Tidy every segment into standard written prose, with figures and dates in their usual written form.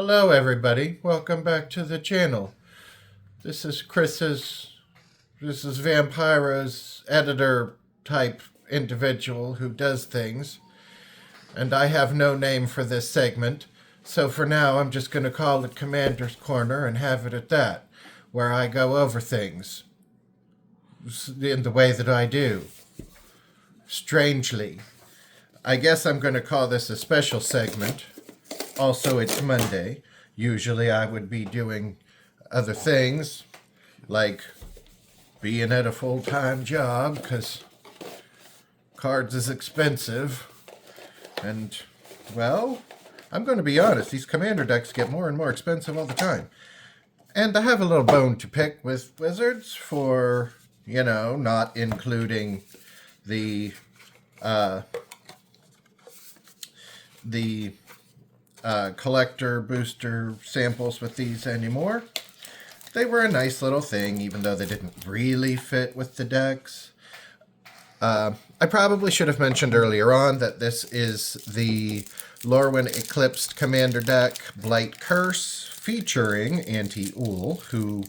Hello everybody, welcome back to the channel. This is Vampira's editor type individual who does things, and I have no name for this segment, so for now I'm just going to call it Commander's Corner and have it at that, where I go over things in the way that I do. Strangely. I guess I'm going to call this a special segment. Also, it's Monday. Usually I would be doing other things, like being at a full-time job, because cards is expensive. And, well, I'm going to be honest, these commander decks get more and more expensive all the time. And I have a little bone to pick with Wizards for, not including the collector booster samples with these anymore. They were a nice little thing, even though they didn't really fit with the decks. I probably should have mentioned earlier on that this is the Lorwyn Eclipsed Commander deck, Blight Curse, featuring Anti-Ool, who,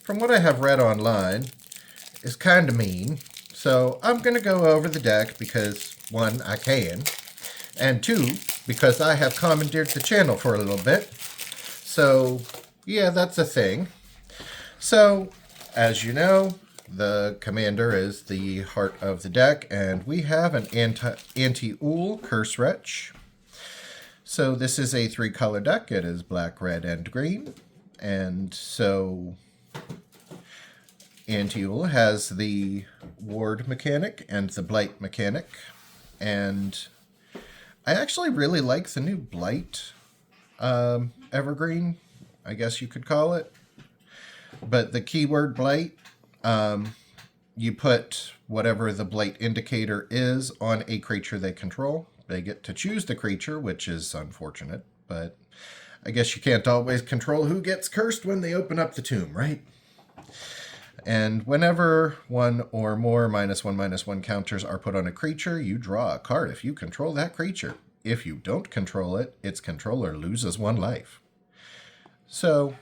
from what I have read online, is kind of mean. So I'm going to go over the deck because, one, I can, and two, because I have commandeered the channel for a little bit. So, yeah, that's a thing. So, as you know, the commander is the heart of the deck, and we have an Anti-Ool Curse Wretch. So this is a 3-color deck. It is black, red, and green. And so Anti-Ool has the ward mechanic and the blight mechanic. And I actually really like the new Blight Evergreen, I guess you could call it. But the keyword Blight, you put whatever the Blight indicator is on a creature they control. They get to choose the creature, which is unfortunate, but I guess you can't always control who gets cursed when they open up the tomb, right? And whenever one or more -1/-1 counters are put on a creature, you draw a card if you control that creature. If you don't control it, its controller loses 1 life. So,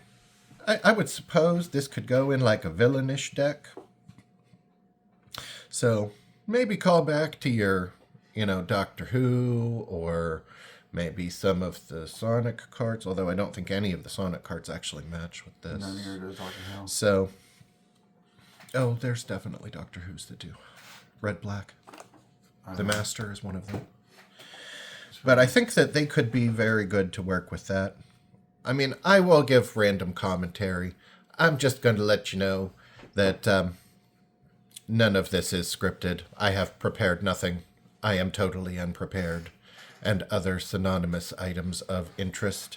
I would suppose this could go in like a villainish deck. So, maybe call back to your, Doctor Who, or maybe some of the Sonic cards, although I don't think any of the Sonic cards actually match with this. No, neither does Doctor Who. So, oh, there's definitely Doctor Who's that do. Red, Black. The Master is one of them. But I think that they could be very good to work with that. I mean, I will give random commentary. I'm just going to let you know that none of this is scripted. I have prepared nothing. I am totally unprepared. And other synonymous items of interest.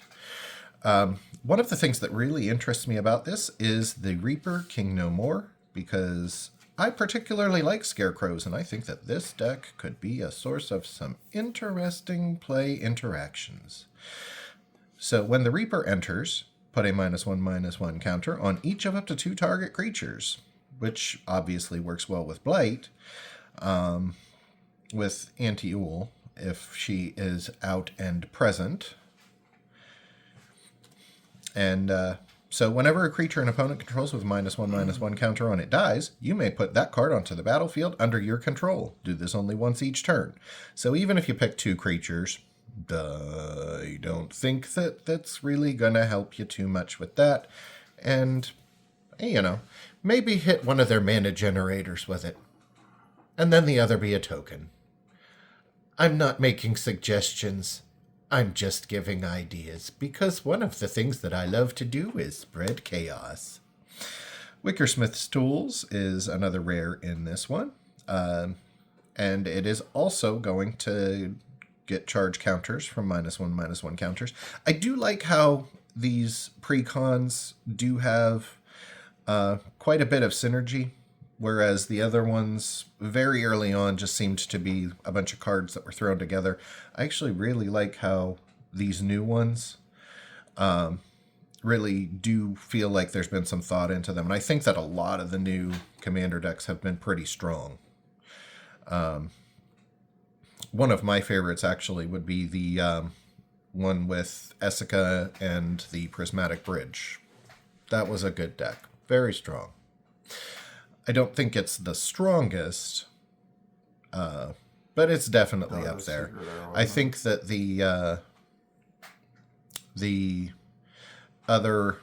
One of the things that really interests me about this is the Reaper King No More, because I particularly like scarecrows, and I think that this deck could be a source of some interesting play interactions. So when the Reaper enters, put a -1/-1 counter on each of up to 2 target creatures, which obviously works well with Blight, with Anti-Ool, if she is out and present. And so whenever a creature an opponent controls with a -1/-1 counter on it dies, you may put that card onto the battlefield under your control. Do this only once each turn. So even if you pick 2 creatures, I don't think that that's really going to help you too much with that. And, maybe hit one of their mana generators with it. And then the other be a token. I'm not making suggestions. I'm just giving ideas, because one of the things that I love to do is spread chaos. Wickersmith's Tools is another rare in this one. And it is also going to get charge counters from -1/-1 counters. I do like how these precons do have quite a bit of synergy, whereas the other ones very early on just seemed to be a bunch of cards that were thrown together. I actually really like how these new ones really do feel like there's been some thought into them. And I think that a lot of the new commander decks have been pretty strong. One of my favorites actually would be the one with Essica and the Prismatic Bridge. That was a good deck. Very strong. I don't think it's the strongest, but it's definitely up there. I think that the other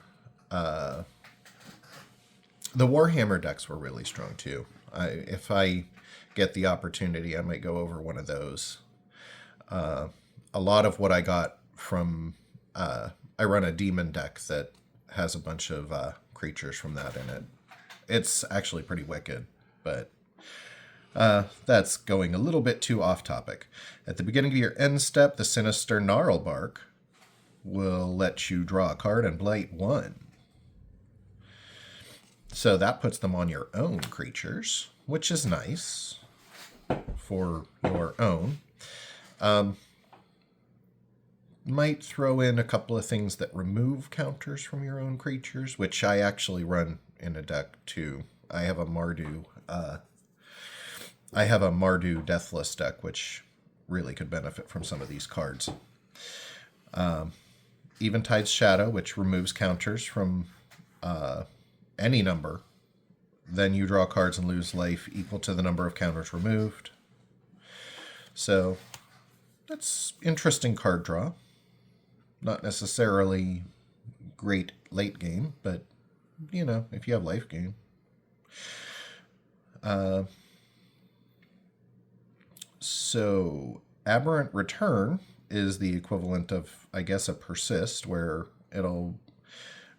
the Warhammer decks were really strong too. If I get the opportunity, I might go over one of those. A lot of what I got from I run a demon deck that has a bunch of creatures from that in it. It's actually pretty wicked, but that's going a little bit too off topic. At the beginning of your end step, the Sinister Gnarlbark will let you draw a card and blight 1. So that puts them on your own creatures, which is nice for your own. Might throw in a couple of things that remove counters from your own creatures, which I actually run in a deck too. I have a Mardu Deathless deck, which really could benefit from some of these cards. Eventide's Shadow, which removes counters from any number. Then you draw cards and lose life equal to the number of counters removed. So that's interesting card draw. Not necessarily great late game, but, you know, if you have life gain. So Aberrant Return is the equivalent of, I guess, a Persist, where it'll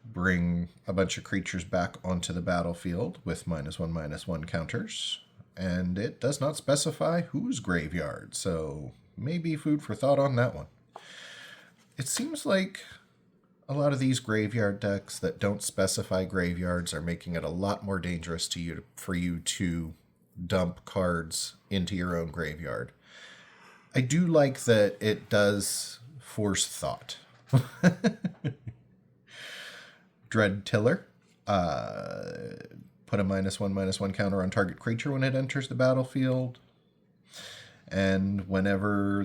bring a bunch of creatures back onto the battlefield with -1/-1 counters. And it does not specify whose graveyard, so maybe food for thought on that one. It seems like a lot of these graveyard decks that don't specify graveyards are making it a lot more dangerous for you to dump cards into your own graveyard. I do like that it does force thought. Dread Tiller. Put a -1/-1 counter on target creature when it enters the battlefield. And whenever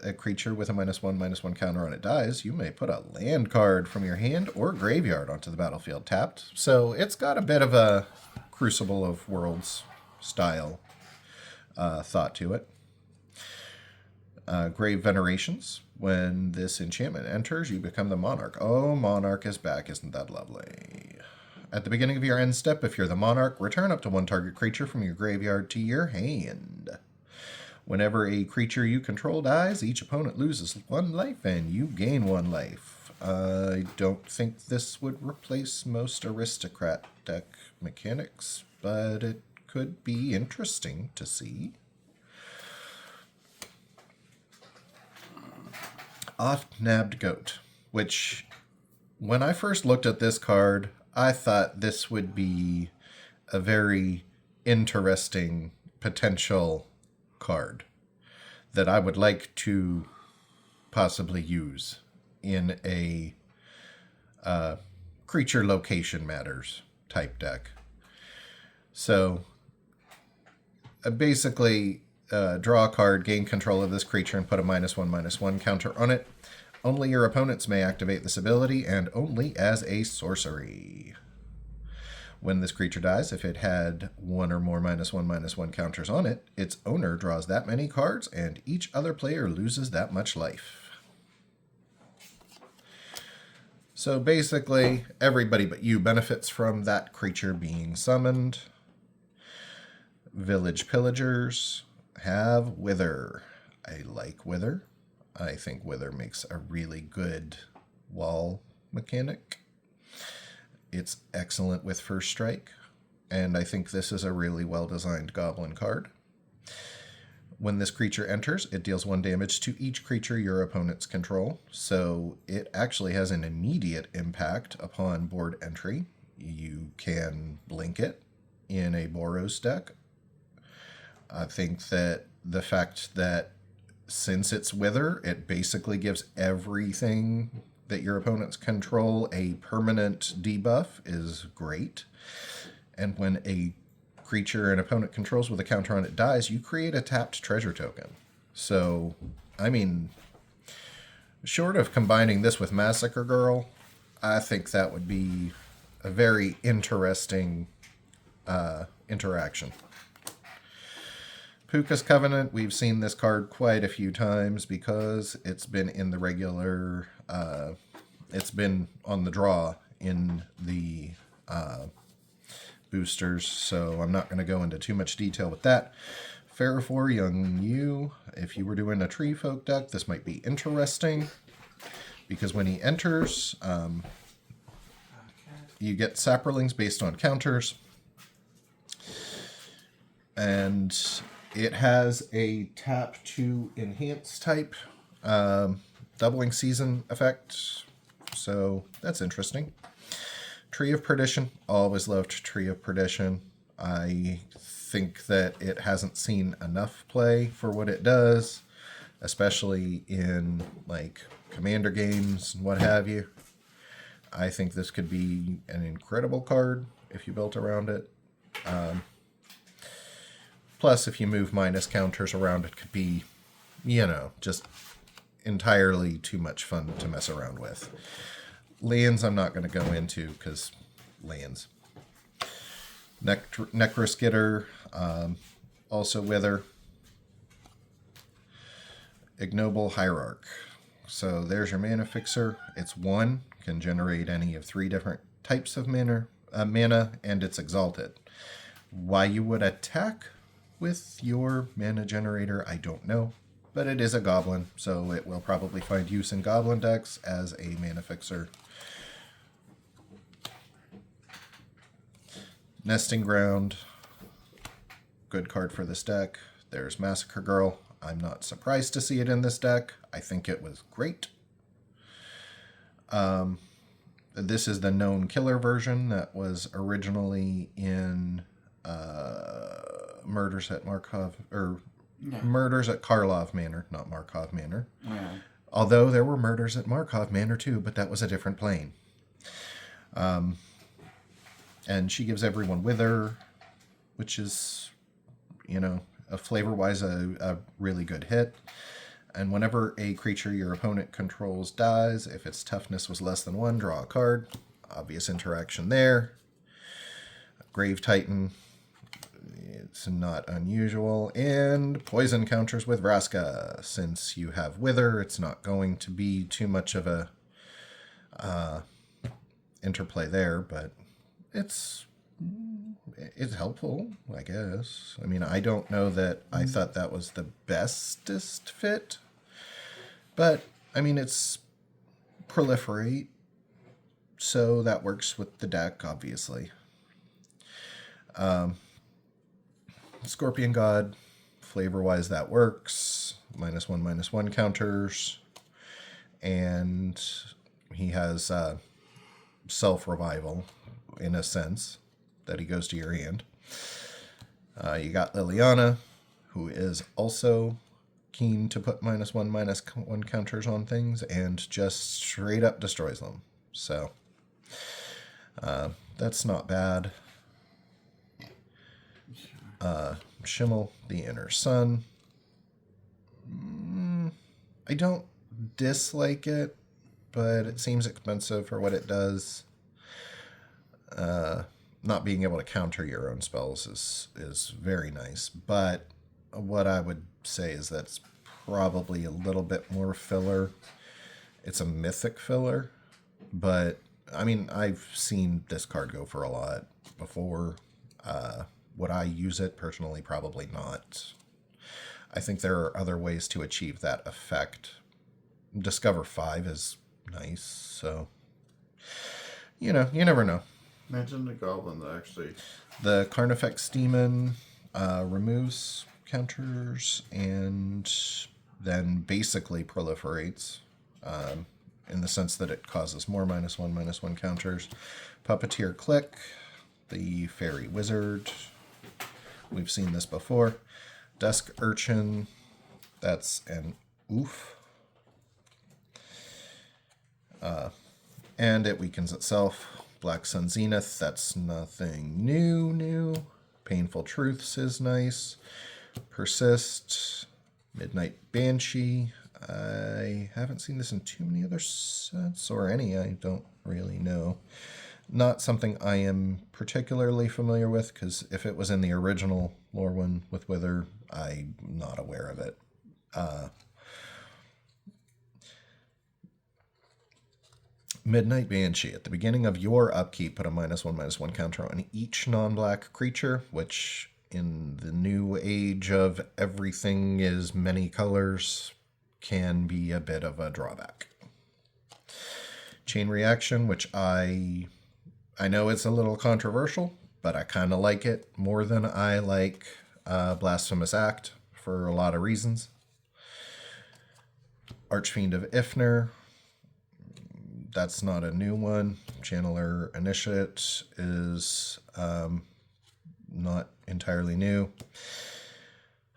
a creature with a -1/-1 counter on it dies, you may put a land card from your hand or graveyard onto the battlefield tapped. So it's got a bit of a Crucible of Worlds style thought to it. Grave Venerations. When this enchantment enters, you become the Monarch. Oh, Monarch is back. Isn't that lovely? At the beginning of your end step, if you're the Monarch, return up to 1 target creature from your graveyard to your hand. Whenever a creature you control dies, each opponent loses 1 life and you gain 1 life. I don't think this would replace most Aristocrat deck mechanics, but it could be interesting to see. Oft-Nabbed Goat, which, when I first looked at this card, I thought this would be a very interesting potential card that I would like to possibly use in a creature location matters type deck. So basically draw a card, gain control of this creature, and put a -1/-1 counter on it. Only your opponents may activate this ability, and only as a sorcery. When this creature dies, if it had 1 or more -1/-1 counters on it, its owner draws that many cards, and each other player loses that much life. So basically, everybody but you benefits from that creature being summoned. Village Pillagers have Wither. I like Wither. I think Wither makes a really good wall mechanic. It's excellent with First Strike, and I think this is a really well-designed goblin card. When this creature enters, it deals 1 damage to each creature your opponents control, so it actually has an immediate impact upon board entry. You can blink it in a Boros deck. I think that the fact that since it's Wither, it basically gives everything that your opponents control a permanent debuff is great. And when a creature an opponent controls with a counter on it dies, you create a tapped treasure token. So, I mean, Short of combining this with Massacre Girl, I think that would be a very interesting interaction. Puka's Covenant, we've seen this card quite a few times because it's been in the regular, it's been on the draw in the boosters, so I'm not going to go into too much detail with that. Farafor, Young Yu, if you were doing a Tree Folk deck, this might be interesting because when he enters, you get Saprolings based on counters, and it has a tap to enhance type doubling season effect, so that's interesting. Tree of Perdition, always loved Tree of Perdition. I think that it hasn't seen enough play for what it does, especially in like commander games and what have you. I think this could be an incredible card if you built around it. Plus, if you move minus counters around, it could be, you know, just entirely too much fun to mess around with. Lands I'm not going to go into because lands. Necroskitter, also Wither. Ignoble Hierarch. So there's your mana fixer. It's 1, can generate any of 3 different types of mana, and it's exalted. Why you would attack with your mana generator, I don't know. But it is a goblin, so it will probably find use in goblin decks as a mana fixer. Nesting Ground, good card for this deck. There's Massacre Girl. I'm not surprised to see it in this deck. I think it was great. This is the known killer version that was originally in Murders at Markov, or no. Murders at Karlov Manor, not Markov Manor. Yeah. Although there were murders at Markov Manor too, but that was a different plane. And she gives everyone Wither, which is, you know, flavor-wise a really good hit. And whenever a creature your opponent controls dies, if its toughness was less than 1, draw a card. Obvious interaction there. Grave Titan, it's not unusual. And poison counters with Vraska. Since you have Wither, it's not going to be too much of a interplay there, but it's helpful, I guess. I mean, I don't know that I thought that was the bestest fit, but I mean, it's proliferate, so that works with the deck, obviously. Scorpion God, flavor-wise, that works. -1/-1 counters, and he has self-revival in a sense that he goes to your hand. You got Liliana, who is also keen to put -1/-1 counters on things and just straight up destroys them. So that's not bad. Shimmel, the Inner Sun. I don't dislike it, but it seems expensive for what it does. Not being able to counter your own spells is very nice, but what I would say is that's probably a little bit more filler. It's a mythic filler, but I mean, I've seen this card go for a lot before. Would I use it personally? Probably not. I think there are other ways to achieve that effect. Discover 5 is nice, so you know, you never know. Imagine the goblin that actually... The Carnifex Demon removes counters and then basically proliferates in the sense that it causes more -1/-1 counters. Puppeteer Click, the Fairy Wizard. We've seen this before. Dusk Urchin, that's an oof. And it weakens itself. Black Sun Zenith, that's nothing new. Painful Truths is nice. Persist, Midnight Banshee, I haven't seen this in too many other sets, or any, I don't really know. Not something I am particularly familiar with, because if it was in the original Lorwyn with Wither, I'm not aware of it. Midnight Banshee. At the beginning of your upkeep, put a -1/-1 counter on each non-black creature, which in the new age of everything is many colors can be a bit of a drawback. Chain Reaction, which I know it's a little controversial, but I kind of like it more than I like Blasphemous Act for a lot of reasons. Archfiend of Ifnir. That's not a new one. Channeler Initiate is not entirely new.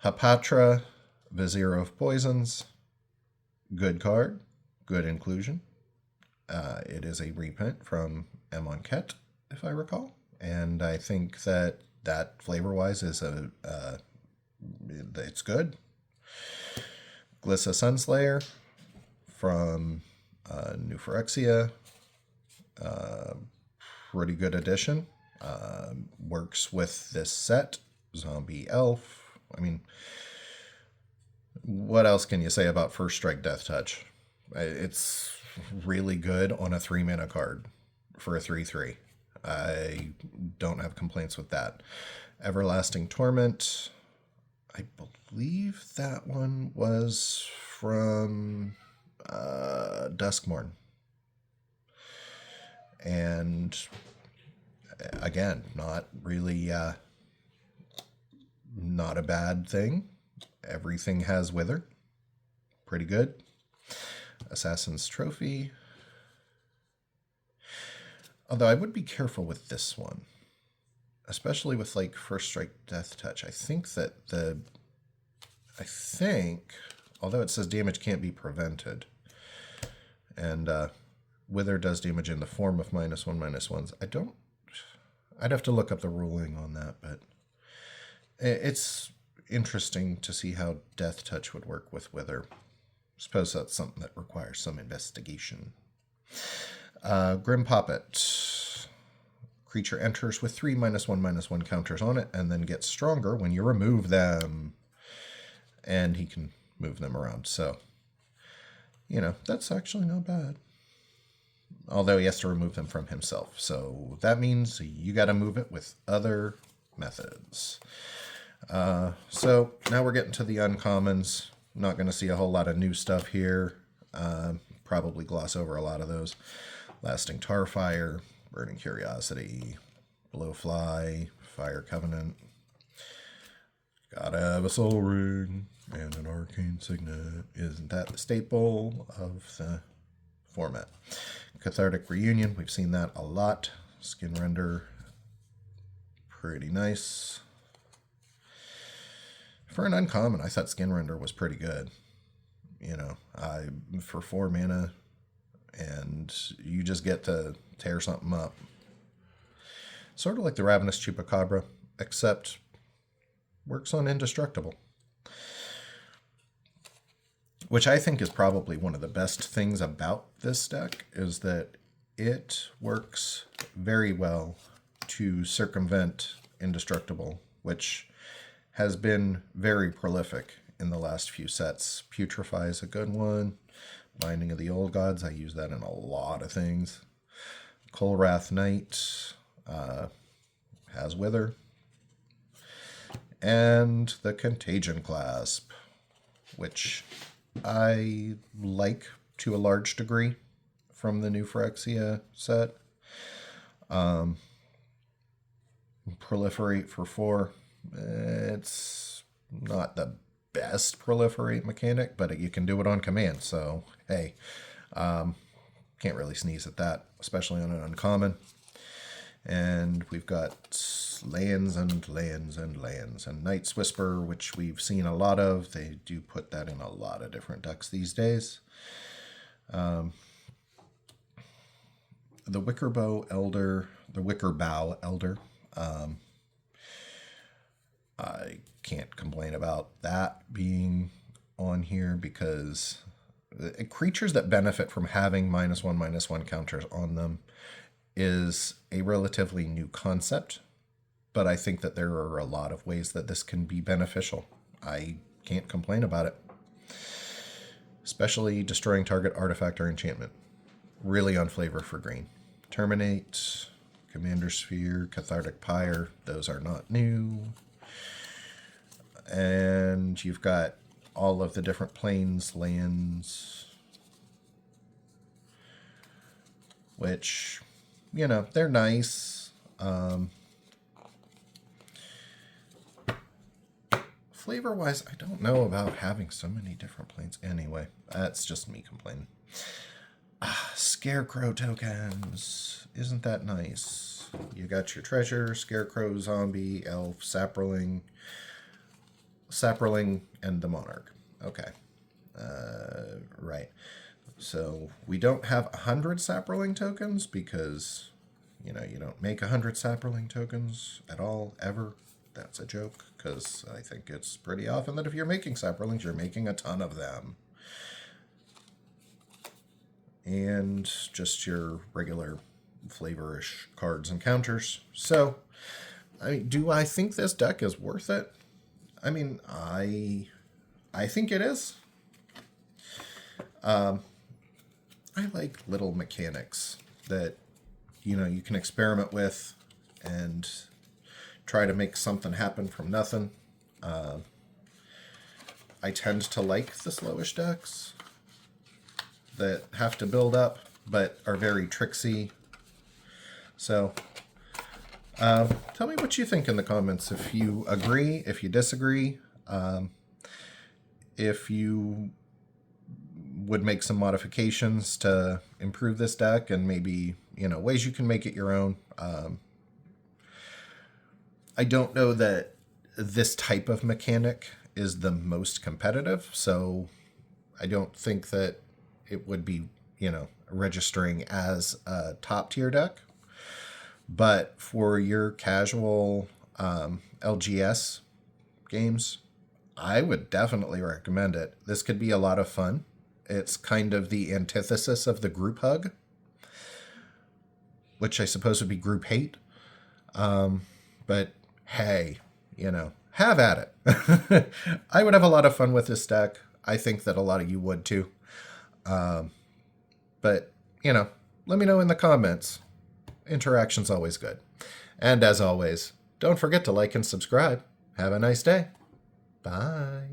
Hapatra, Vizier of Poisons. Good card. Good inclusion. It is a reprint from Amonkhet, if I recall. And I think that flavor-wise is it's good. Glissa Sunslayer from New Phyrexia. Pretty good addition. Works with this set. Zombie Elf. I mean, what else can you say about First Strike Death Touch? It's really good on a 3-mana card for a 3/3. I don't have complaints with that. Everlasting Torment. I believe that one was from Duskmorn. And again, not really not a bad thing. Everything has Wither. Pretty good. Assassin's Trophy. Although I would be careful with this one, especially with like First Strike Death Touch. I think, although it says damage can't be prevented, and Wither does damage in the form of -1/-1s. I'd have to look up the ruling on that, but it's interesting to see how Death Touch would work with Wither. Suppose that's something that requires some investigation. Grim Poppet. Creature enters with 3 -1/-1 counters on it and then gets stronger when you remove them. And he can move them around. So, that's actually not bad. Although he has to remove them from himself. So that means you got to move it with other methods. So now we're getting to the uncommons. Not going to see a whole lot of new stuff here. Probably gloss over a lot of those. Lasting Tarfire, Burning Curiosity, Blowfly, Fire Covenant. Gotta have a Soul Ring and an Arcane Signet. Isn't that the staple of the format? Cathartic Reunion, we've seen that a lot. Skin Render, pretty nice. For an uncommon, I thought Skin Render was pretty good. For 4 mana, and you just get to tear something up. Sort of like the Ravenous Chupacabra, except works on Indestructible. Which I think is probably one of the best things about this deck, is that it works very well to circumvent Indestructible, which has been very prolific in the last few sets. Putrefy is a good one. Binding of the Old Gods, I use that in a lot of things. Kolrath Knight has Wither. And the Contagion Clasp, which I like to a large degree from the new Phyrexia set. Proliferate for 4. It's not the best proliferate mechanic, but you can do it on command, so hey, can't really sneeze at that, especially on an uncommon. And we've got lands and lands and lands, and Night's Whisper, which we've seen a lot of. They do put that in a lot of different decks these days. The Wickerbow Elder. I can't complain about that being on here because creatures that benefit from having -1/-1 counters on them is a relatively new concept, but I think that there are a lot of ways that this can be beneficial. I can't complain about it. Especially destroying target artifact or enchantment. Really on flavor for green. Terminate, Commander Sphere, Cathartic Pyre, those are not new. And you've got all of the different planes, lands, which, you know, they're nice. Flavor-wise, I don't know about having so many different planes. Anyway, that's just me complaining. Scarecrow tokens. Isn't that nice? You got your treasure, Scarecrow, Zombie, Elf, Saproling, and the Monarch. Okay. Right. So we don't have 100 Saproling tokens because, you know, you don't make 100 Saproling tokens at all, ever. That's a joke, because I think it's pretty often that if you're making Saprolings, you're making a ton of them. And just your regular flavorish cards and counters. So, I mean, do I think this deck is worth it? I mean, I think it is. I like little mechanics that, you know, you can experiment with and try to make something happen from nothing. I tend to like the slowish decks that have to build up but are very tricksy. So tell me what you think in the comments. If you agree, if you disagree, if you would make some modifications to improve this deck, and maybe, you know, ways you can make it your own. I don't know that this type of mechanic is the most competitive, so I don't think that it would be, you know, registering as a top tier deck. But for your casual LGS games, I would definitely recommend it. This could be a lot of fun. It's kind of the antithesis of the group hug, which I suppose would be group hate. But hey, you know, have at it. I would have a lot of fun with this deck. I think that a lot of you would too. But, you know, let me know in the comments. Interaction's always good. And as always, don't forget to like and subscribe. Have a nice day. Bye.